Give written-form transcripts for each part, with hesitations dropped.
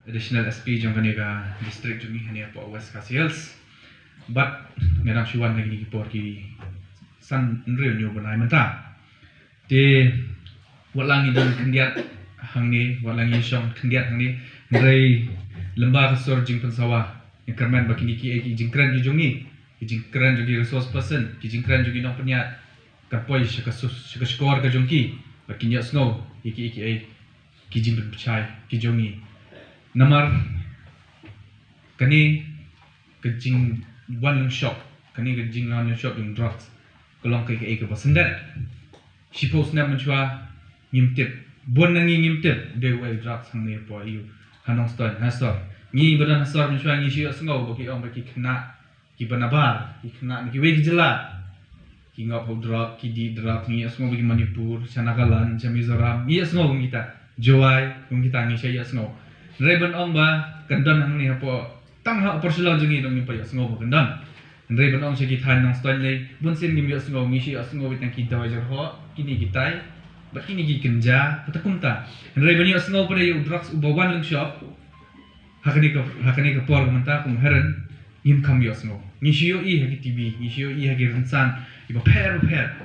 additional SP jong kani ka district jong ni po West Hills but ngadang shuan lagi ki por ki san real nyu banai menta te walang idon kendiat hangni walang yishong kendiat hangni rei lemba kasor jing pensawa yang kerman baki ki jingkran jong ni jingkran jong resource person jingkran jong nong penyat kapoi skor ka jong ki baki nya snow iki ki jing percaya ki jong ni namar kani kejing one shop kani kejing one shop yung drugs kolong ke pasendat sipos na menchua ngimtip bon nang ngimtip de way drugs hang ne po yu hanong ston hasor ngi badan hasor menchua ngi siyo sngau baki ong baki kena ki banabar ki kena ki we jela ki ngop drug ki di drug ngi sngau baki Manipur Chanagalan Mizoram ngi sngau ngita joai ngita ngi siya sngau Reben ong ba kandan hang ni hapo tang ha porsulang jungi dong ni pa yas ngo kandan reben ong segi than nang style le bunsin ni yas ngo ngi si yas ngo bitang kita wajar ho kini kitai ba kini gi kenja patakumta reben yas ngo pare yu drugs ubawan lang shop hakani ka por manta kum heran nim kam yas ngo ngi si yo i hagi tv ngi si yo i hagi rensan iba per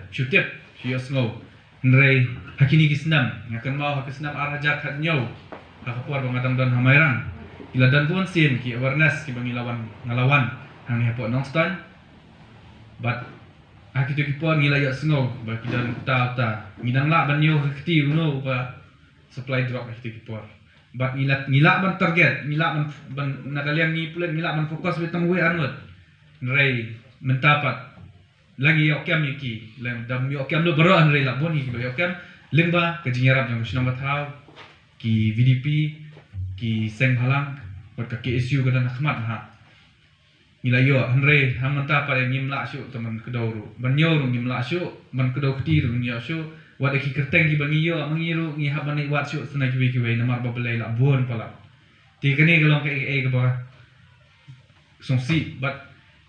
shutep si yas ngo rei hakini gisnam ngakan mau hakisnam arajak hat nyau kakapur bangadang dan hamairan ila dan pun sin ki awareness ki bangilawan ngalawan hang ni hapo nongstan but akitu ki pon ngila ya snow ba ki dan ta ngidang la ban yo kti uno ba supply drop akitu ki por but ngila ban target ngila ban nakaliang ni pulen ngila ban fokus betang we angot rei mentapat lagi yo kem ki lem dam yo kem lo baro an rei la boni ki yo kem limba ke jinyarap yang kusnam bathau ki VDP ki seng halang buat ka KSU kada nakmat ha nila yo hanre hamanta pa ngim la syu teman kedauru banyo ngim la syu man kedau kti ru nyo syu wad ki kerteng ki bangi yo mangiru ngi habani wat syu sna ki we namar babelai la bon pala ti kani galong ke ba songsi but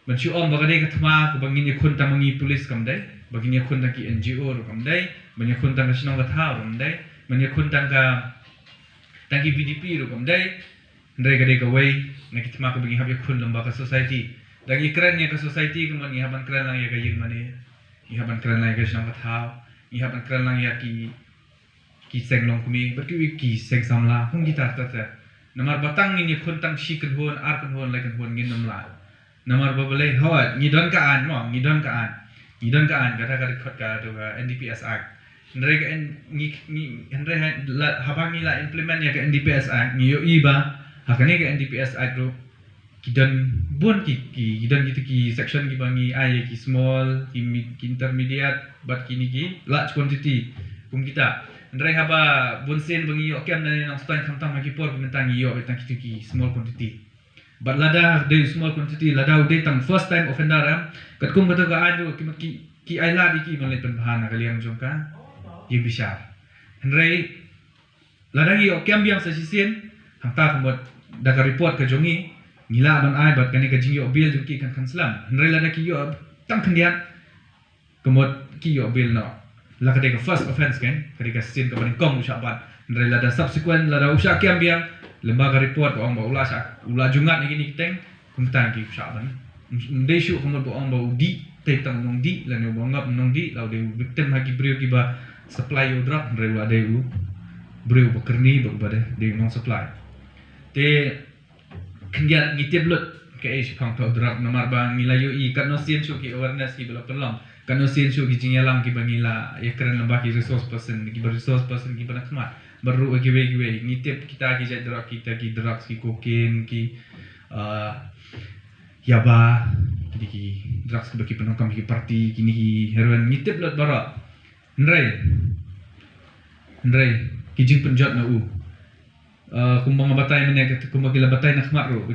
ban syu om bagade ka thma ko bangi ni khun ta mangi police kam dai bagi ni khun ta ki NGO ru kam dai banyak khun ta ka sinong ka tha ru dai banyak khun ta ka tangki VDP ru kam dai ndai gade ka way nakit ma ko bagi habya khun lembaga society dagi kran ya ka society ko man ihaban kran lang ya ka yin mani ihaban kran lang ya ka sinang katha ihaban kran lang ya ki seng long kumi berki ki seng samla hung kita ta namar batang ni khun tang shi kan hon ar kan hon lai kan hon ngin namla namar babale hawat ngidon ka an mo ngidon ka an kata khot ka to NDPS Act ndai ka ni ndai habang nila implement ya ka NDPS Act ni yo iba hakane ka NDPS Act ro kidan bon ki kidan gitu ki section ki bangi ai ki small ki intermediate but kini ki large quantity kum kita ndai haba bonsen bangi yo kem na nang stand khamtam ki por mentangi yo betang ki small quantity but lada de small quantity lada de tang first time offender kat kum kata ka adu ki ai la di ki ban le pen bahan ka liang jong ka ye bisa ndai lada ki yo kem biang sa sisien hangta kemot daga report ke jongi ngila ban ai bat kani ka jingyo bil jungki kan selam ndai lada ki yo tang kendian kemot ki yo bil no la ka first offense kan ka sin ka ban kong usha bat ndai lada subsequent lada usha kem biang lembaga report ong ba ula jungat ni kiteng kumtang ki usha ban ndai shu kemot ong ba di te tang nong di la ne bongap nong di la de victim hagi brio ki ba supply yo drug ndai wa de u brio bekerni ba de nong supply te kendiat ngitip lut ke pang tau drug nomor bang ngilayo I kan no sin shu ki awareness ki belum pelong kan no sin shu ki jingalang ki bangila ya keren lembah ki resource person ki resource person ki banak mat baru ki we ngitip kita ki drug kita ki drugs ki cocaine ki yaba ki drugs ki penongkam ki party kini ki heroin ngitip lut bara ndrai ki jing penjat na u kumbang batay meneg kumbang gila batay na khmat ro